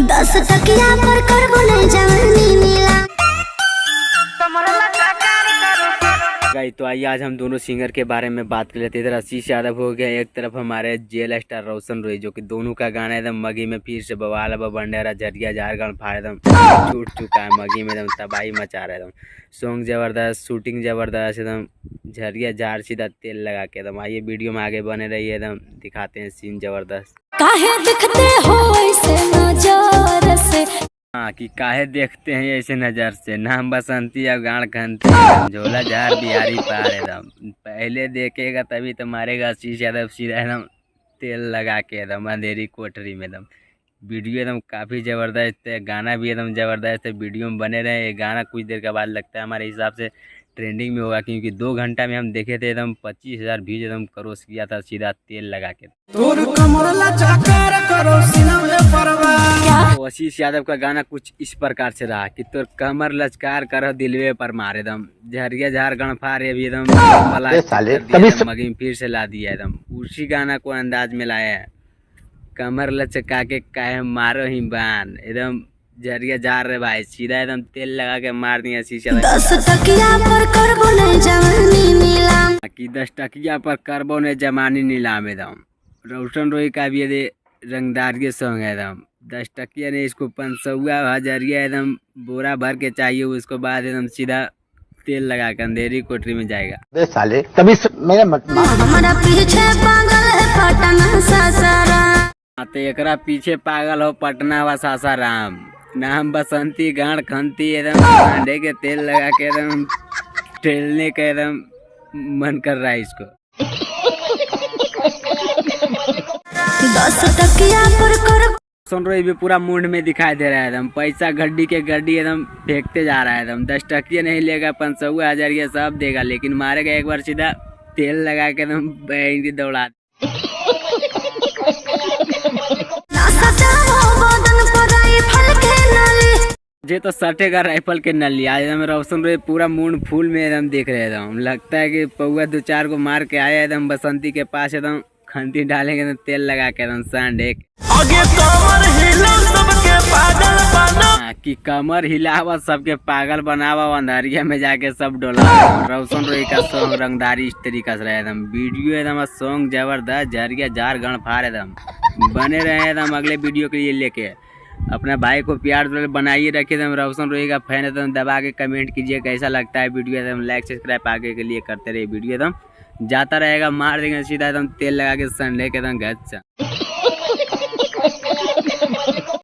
10 टकिया पर करबो नहीं जवानी नीला। गाइस तो आइए आज हम दोनों सिंगर के बारे में बात कर लेते हैं। इधर आशीष यादव हो गया, एक तरफ हमारे जेल स्टार रोशन रोई, जो कि दोनों का गाना एकदम मगी में फिर से बवाल बंडेरा झरिया झारखंड फाड़ एकदम छूट चुका है। मगी में एकदम तबाही मचा रहा है, एकदम सॉन्ग जबरदस्त, शूटिंग जबरदस्त, एकदम झरिया झार सीधा तेल लगा के एकदम। आइए वीडियो में आगे बने रहिए, एकदम दिखाते हैं सीन जबरदस्त। काहे दिखते हो ऐसे नजर से, हाँ कि काहे देखते हैं ऐसे नजर से, नाम बसंती अब गाड़ खनते झोला झार बिहारी पार एकदम। पहले देखेगा तभी तो मारेगा आशीष यादव सीधा एकदम तेल लगा के एकदम अंधेरी कोठरी में एकदम। वीडियो एकदम काफ़ी ज़बरदस्त है, गाना भी एकदम ज़बरदस्त है। वीडियो में बने रहे, गाना कुछ देर के बाद लगता है हमारे हिसाब से ट्रेंडिंग में होगा, क्योंकि 2 घंटा में हम देखे थे एकदम 25,000 व्यूज एकदम क्रॉस किया था सीधा तेल लगा के। तो आशीष यादव का गाना कुछ इस प्रकार से रहा कि तोर कमर लचकार करो दिलवे पर मारे एकदम झरिया झारखंड फारे भी एकदम मगी फिर से ला दिया एकदम। उसी गाना को अंदाज में लाया है, कमर लचका के काहे मारो ही बान एकदम झरिया जा रहे भाई, सीधा एकदम तेल लगा के मार दिया आशीष यादव। 10 टकिया पर करबो नहीं जवानी नीलाम, कि 10 टकिया पर करबो ने जमानी नीलाम एकदम। रोशन रोई का भी ये रंगदार के सॉन्ग है एकदम। 10 टकिया ने इसको 500 हजरिया एकदम बोरा भर के चाहिए, उसको बाद एकदम सीधा तेल लगा कर अंधेरी कोठरी में जाएगा। साले तभी मेरे हमारा पीछे पागल है पटना सासाराम। तो एकरा पीछे पागल हो पटना व सासाराम, नाम बसंती गाड़ खनती एकदम अंडे के तेल लगा के एकदम टेलने का एकदम मन कर रहा है इसको। 10 टकिया पर कर सुन रही भी पूरा मूड में दिखाई दे रहा है एकदम, पैसा गड्डी के गड्डी एकदम फेंकते जा रहा है एकदम। 10 टकिया नहीं लेगा, 500 हजरिया सब देगा, लेकिन मारेगा एक बार सीधा तेल लगा के एकदम बैठ दौड़ा। जे तो सटेगा राइफल के नली आज एकदम। रोशन रोई पूरा मूड फूल में एकदम देख रहे एकदम, लगता है कि पौआ 2-4 को मार के आया एकदम बसंती के पास एकदम खंती डालेंगे एकदम तेल लगा के एकदम सांडे कि कमर हिलावा सबके पागल बनावा, अंधारिया में जाके सब डोला। रोशन रोई का सॉन्ग रंगदारी इस तरीका से रहा एकदम। वीडियो एकदम सॉन्ग जबरदस्त, झरिया झारखंड फाड़ एकदम। बने रहे एकदम अगले वीडियो के लिए लेके। अपना भाई को प्यार बनाइए रखिए एकदम। रोशन रोई का फैन एकदम दबा के कमेंट कीजिए कैसा लगता है वीडियो एकदम। लाइक सब्सक्राइब आगे के लिए करते रहिए, वीडियो एकदम जाता रहेगा, मार देंगे सीधा एकदम तेल लगा के संडे के एकदम घर।